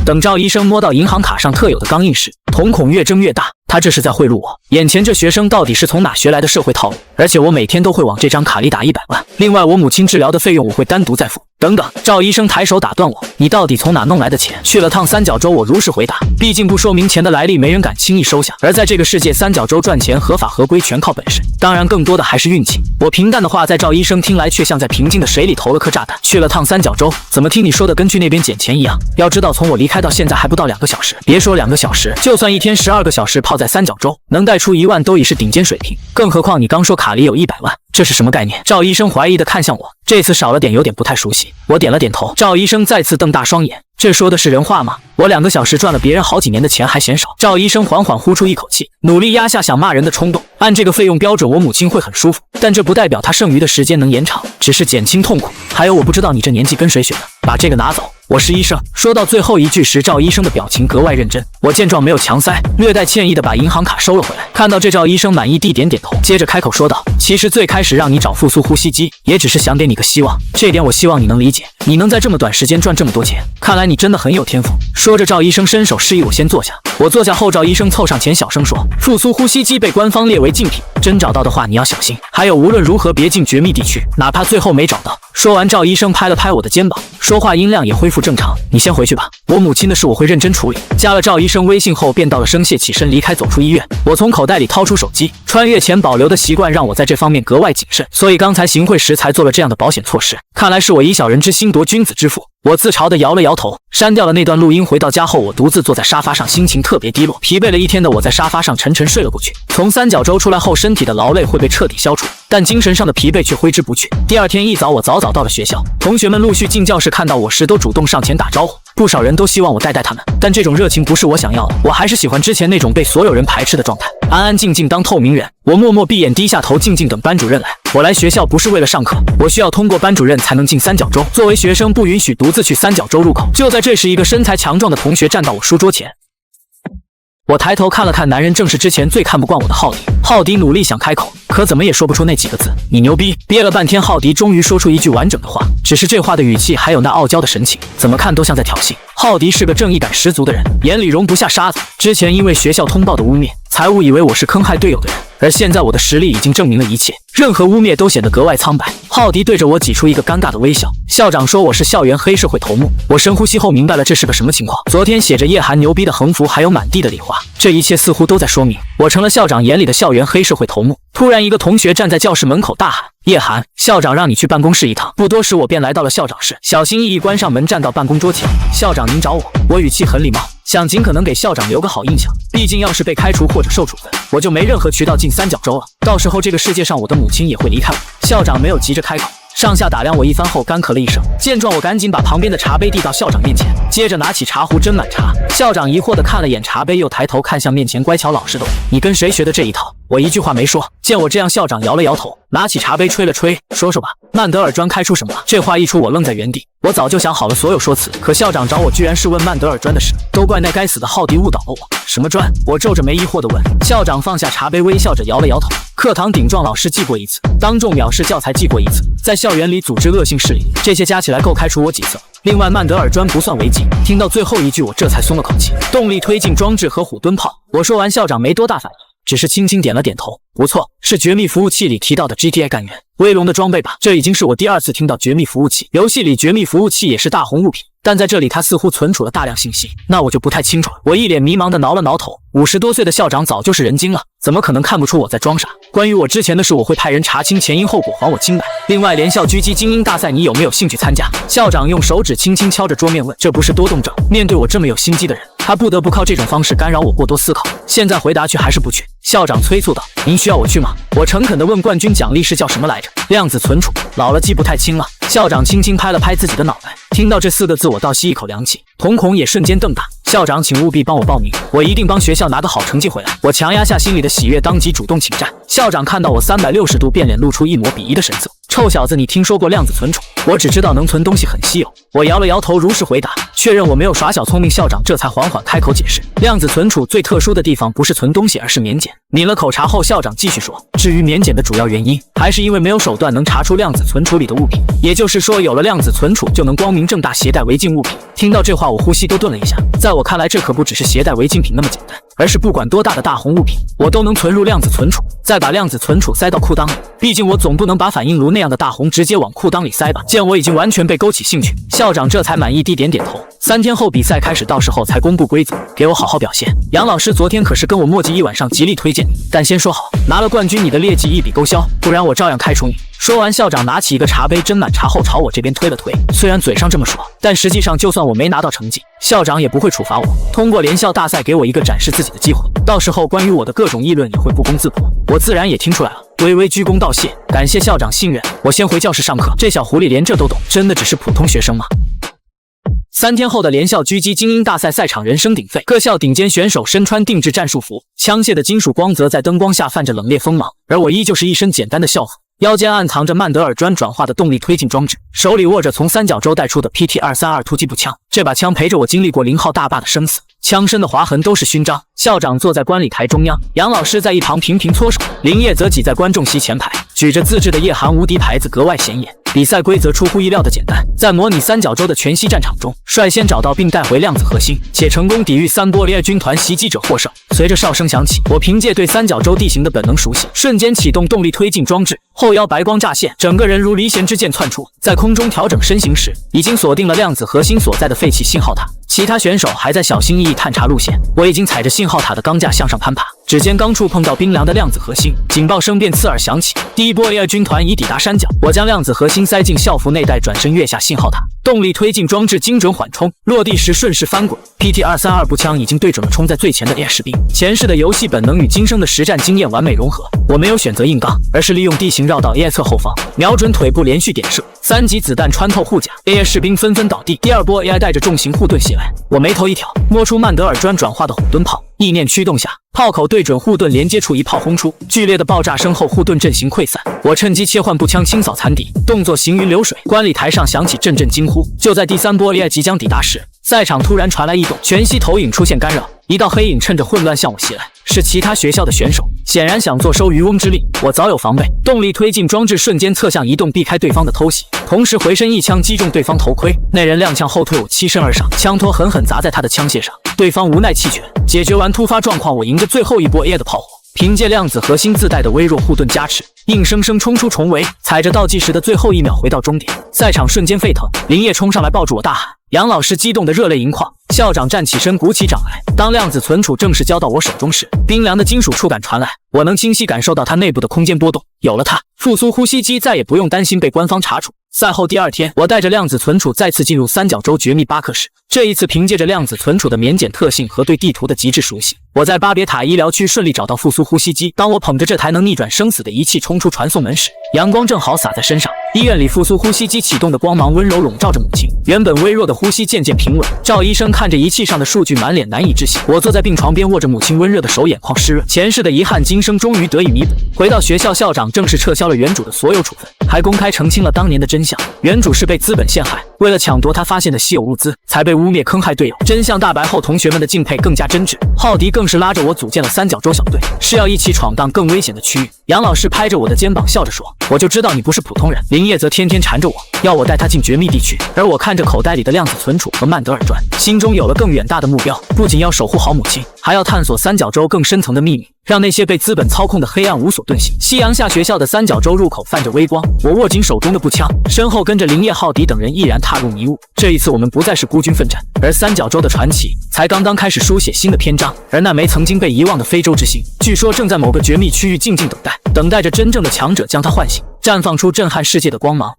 等赵医生摸到银行卡上特有的钢印时，瞳孔越睁越大。他这是在贿赂我，眼前这学生到底是从哪学来的社会套路？而且我每天都会往这张卡里打100万，另外我母亲治疗的费用我会单独再付。等等，赵医生抬手打断我，你到底从哪弄来的钱？去了趟三角洲，我如实回答，毕竟不说明钱的来历，没人敢轻易收下。而在这个世界，三角洲赚钱合法合规全靠本事，当然更多的还是运气。我平淡的话，在赵医生听来却像在平静的水里投了颗炸弹。去了趟三角洲，怎么听你说的跟去那边捡钱一样？要知道，从我离开到现在还不到2个小时，别说2个小时，就算一天12个小时泡在三角洲，能贷出1万都已是顶尖水平。更何况你刚说卡里有100万，这是什么概念？赵医生怀疑的看向我，这次少了点，有点不太熟悉。我点了点头。赵医生再次瞪大双眼，这说的是人话吗？我2个小时赚了别人好几年的钱还嫌少？赵医生缓缓呼出一口气，努力压下想骂人的冲动。按这个费用标准，我母亲会很舒服，但这不代表她剩余的时间能延长，只是减轻痛苦。还有，我不知道你这年纪跟谁学的，把这个拿走。我是医生。说到最后一句时，赵医生的表情格外认真。我见状没有强塞，略带歉意的把银行卡收了回来。看到这，赵医生满意地点点头，接着开口说道：其实最开始让你找复苏呼吸机，也只是想给你个希望，这点我希望你能理解。你能在这么短时间赚这么多钱，看来你真的很有天赋。说着，赵医生伸手示意我先坐下。我坐下后，赵医生凑上前小声说：复苏呼吸机被官方列为禁品，真找到的话你要小心。还有，无论如何别进绝密地区，哪怕最后没找到，说完，赵医生拍了拍我的肩膀，说话音量也恢复正常。你先回去吧，我母亲的事我会认真处理。加了赵医生微信后，便道了声谢，起身离开，走出医院。我从口袋里掏出手机，穿越前保留的习惯让我在这方面格外谨慎，所以刚才行贿时才做了这样的保险措施。看来是我以小人之心夺君子之腹。我自嘲地摇了摇头，删掉了那段录音。回到家后，我独自坐在沙发上，心情特别低落。疲惫了一天的我在沙发上沉沉睡了过去。从三角洲出来后，身体的劳累会被彻底消除，但精神上的疲惫却挥之不去。第二天一早，我早到了学校，同学们陆续进教室，看到我时都主动上前打招呼，不少人都希望我带他们，但这种热情不是我想要的。我还是喜欢之前那种被所有人排斥的状态，安安静静当透明人。我默默闭眼，低下头，静静等班主任来。我来学校不是为了上课，我需要通过班主任才能进三角洲。作为学生，不允许独自去三角洲入口。就在这时，一个身材强壮的同学站到我书桌前。我抬头看了看男人，正是之前最看不惯我的浩迪。浩迪努力想开口，可怎么也说不出那几个字。你牛逼！憋了半天，浩迪终于说出一句完整的话，只是这话的语气还有那傲娇的神情，怎么看都像在挑衅。浩迪是个正义感十足的人，眼里容不下沙子。之前因为学校通报的污蔑，才误以为我是坑害队友的人，而现在我的实力已经证明了一切，任何污蔑都显得格外苍白。浩迪对着我挤出一个尴尬的微笑。校长说我是校园黑社会头目。我深呼吸后明白了这是个什么情况。昨天写着叶寒牛逼的横幅，还有满地的礼花，这一切似乎都在说明我成了校长眼里的校园黑社会头目。突然，一个同学站在教室门口大喊：叶寒，校长让你去办公室一趟。不多时，我便来到了校长室，小心翼翼关上门，站到办公桌前。校长，您找我？我语气很礼貌，想尽可能给校长留个好印象。毕竟要是被开除或者受处分，我就没任何渠道进三角洲了。到时候这个世界上我的母亲也会离开我。校长没有急着开口，上下打量我一番后干咳了一声。见状，我赶紧把旁边的茶杯递到校长面前，接着拿起茶壶斟满茶。校长疑惑地看了眼茶杯，又抬头看向面前乖巧老实的我：你跟谁学的这一套？我一句话没说。见我这样，校长摇了摇头，拿起茶杯吹了吹，说说吧，曼德尔专开出什么了？这话一出，我愣在原地。我早就想好了所有说辞，可校长找我居然是问曼德尔专的事，都怪那该死的浩迪误导了我。什么专？我皱着眉疑惑地问。校长放下茶杯，微笑着摇了摇头。课堂顶撞老师记过一次，当众藐视教材记过一次，在校园里组织恶性势力，这些加起来够开除我几次。另外，曼德尔专不算违纪。听到最后一句，我这才松了口气。动力推进装置和虎蹲炮。我说完，校长没多大反应，只是轻轻点了点头。不错，是绝密服务器里提到的 GTA 干员威龙的装备吧？这已经是我第二次听到绝密服务器。游戏里绝密服务器也是大红物品，但在这里它似乎存储了大量信息，那我就不太清楚了。我一脸迷茫地挠了挠头。50多岁的校长早就是人精了，怎么可能看不出我在装傻？关于我之前的事，我会派人查清前因后果，还我清白。另外，联校狙击精英大赛你有没有兴趣参加？校长用手指轻轻敲着桌面问。这不是多动症。面对我这么有心机的人，他不得不靠这种方式干扰我过多思考。现在回答去还是不去？校长催促道：您需要我去吗？我诚恳地问，冠军奖励是叫什么来着？量子存储。老了记不太清了。校长轻轻拍了拍自己的脑袋。听到这4个字，我倒吸一口凉气，瞳孔也瞬间瞪大。校长，请务必帮我报名，我一定帮学校拿个好成绩回来。我强压下心里的喜悦，当即主动请战。校长看到我360度变脸，露出一抹鄙夷的神色。臭小子，你听说过量子存储？我只知道能存东西很稀有。我摇了摇头，如实回答，确认我没有耍小聪明。校长这才缓缓开口解释，量子存储最特殊的地方不是存东西，而是免检。抿了口茶后，校长继续说，至于免检的主要原因，还是因为没有手段能查出量子存储里的物品，也就是说，有了量子存储就能光明正大携带违禁物品。听到这话，我呼吸都顿了一下。在我看来，这可不只是携带违禁品那么简单，而是不管多大的大红物品，我都能存入量子存储，再把量子存储塞到裤裆里。毕竟我总不能把反应炉那样的大红直接往裤裆里塞吧。见我已经完全被勾起兴趣，校长这才满意地点点头。3天后比赛开始，到时候才公布规则，给我好好表现。杨老师昨天可是跟我磨叽一晚上，极力推荐你，但先说好，拿了冠军你的劣迹一笔勾销，不然我照样开除你。说完，校长拿起一个茶杯，斟满茶后朝我这边推了推。虽然嘴上这么说，但实际上就算我没拿到成绩，校长也不会处罚我，通过联校大赛给我一个展示自己的机会。到时候关于我的各种议论也会不攻自破，我自然也听出来了，微微鞠躬道谢，感谢校长信任。我先回教室上课。这小狐狸连这都懂，真的只是普通学生吗？3天后的联校狙击精英大赛赛场人声鼎沸，各校顶尖选手身穿定制战术服，枪械的金属光泽在灯光下泛着冷冽锋芒，而我依旧是一身简单的校服，腰间暗藏着曼德尔专转化的动力推进装置，手里握着从三角洲带出的 PT-232突击步枪。这把枪陪着我经历过0号大坝的生死，枪身的划痕都是勋章。校长坐在观礼台中央，杨老师在一旁频频搓手，林烨则挤在观众席前排，举着自制的夜寒无敌牌子格外显眼。比赛规则出乎意料的简单，在模拟三角洲的全息战场中，率先找到并带回量子核心，且成功抵御三波列军团袭击者获胜。随着哨声响起，我凭借对三角洲地形的本能熟悉，瞬间启动动力推进装置，后腰白光乍现，整个人如离弦之箭窜出，在空中调整身形时，已经锁定了量子核心所在的废弃信号塔。其他选手还在小心翼翼探查路线，我已经踩着信号塔的钢架向上攀爬。指尖刚触碰到冰凉的量子核心，警报声便刺耳响起。第一波 AI 军团已抵达山脚，我将量子核心塞进校服内袋，转身跃下信号塔。动力推进装置精准缓冲，落地时顺势翻滚。PT-232步枪已经对准了冲在最前的 AI 士兵。前世的游戏本能与今生的实战经验完美融合，我没有选择硬刚，而是利用地形绕到 AI 侧后方，瞄准腿部连续点射，3级子弹穿透护甲 ，AI 士兵纷纷倒地。第二波 AI 带着重型护盾袭来，我眉头一挑，摸出曼德尔砖转化的虎盾炮，意念驱动下，炮口对准护盾连接处一炮轰出，剧烈的爆炸声后护盾阵型溃散，我趁机切换步枪清扫残敌，动作行云流水。观礼台上响起阵阵惊呼。就在第3波 AI 即将抵达时，赛场突然传来异动，全息投影出现干扰，一道黑影趁着混乱向我袭来，是其他学校的选手，显然想坐收渔翁之利。我早有防备，动力推进装置瞬间侧向移动，避开对方的偷袭，同时回身一枪击中对方头盔，那人踉跄后退，我欺身而上，枪托狠狠砸在他的枪械上，对方无奈弃权。解决完突发状况，我迎着最后一波 AI 的炮火，凭借量子核心自带的微弱护盾加持，硬生生冲出重围，踩着倒计时的最后1秒回到终点。赛场瞬间沸腾，林业冲上来抱住我大喊，杨老师激动得热泪盈眶，校长站起身鼓起掌来。当量子存储正式交到我手中时，冰凉的金属触感传来，我能清晰感受到它内部的空间波动。有了它，复苏呼吸机再也不用担心被官方查处。赛后第2天，我带着量子存储再次进入三角洲绝密巴克室。这一次凭借着量子存储的免检特性和对地图的极致熟悉，我在巴别塔医疗区顺利找到复苏呼吸机。当我捧着这台能逆转生死的仪器冲出传送门时，阳光正好洒在身上，医院里复苏呼吸机启动的光芒温柔笼罩着母亲，原本微弱的呼吸渐渐平稳。赵医生看着仪器上的数据，满脸难以置信。我坐在病床边，握着母亲温热的手，眼眶湿润。前世的遗憾，今生终于得以弥补。回到学校，校长正式撤销了原主的所有处分，还公开澄清了当年的真相。原主是被资本陷害，为了抢夺他发现的稀有物资，才被污蔑坑害队友。真相大白后，同学们的敬佩更加真挚。浩迪更是拉着我组建了三角洲小队，是要一起闯荡更危险的区域。杨老师拍着我的肩膀笑着说：“我就知道你不是普通人。”林业则天天缠着我，要我带他进绝密地区。而我看着口袋里的量子存储和曼德尔砖，心中有了更远大的目标，不仅要守护好母亲，还要探索三角洲更深层的秘密，让那些被资本操控的黑暗无所遁形。夕阳下，学校的三角洲入口泛着微光，我握紧手中的步枪，身后跟着林业、浩迪等人毅然踏入迷雾。这一次我们不再是孤军奋战，而三角洲的传奇才刚刚开始书写新的篇章。而那枚曾经被遗忘的非洲之星，据说正在某个绝密区域静静等待着真正的强者将它唤醒，绽放出震撼世界的光芒。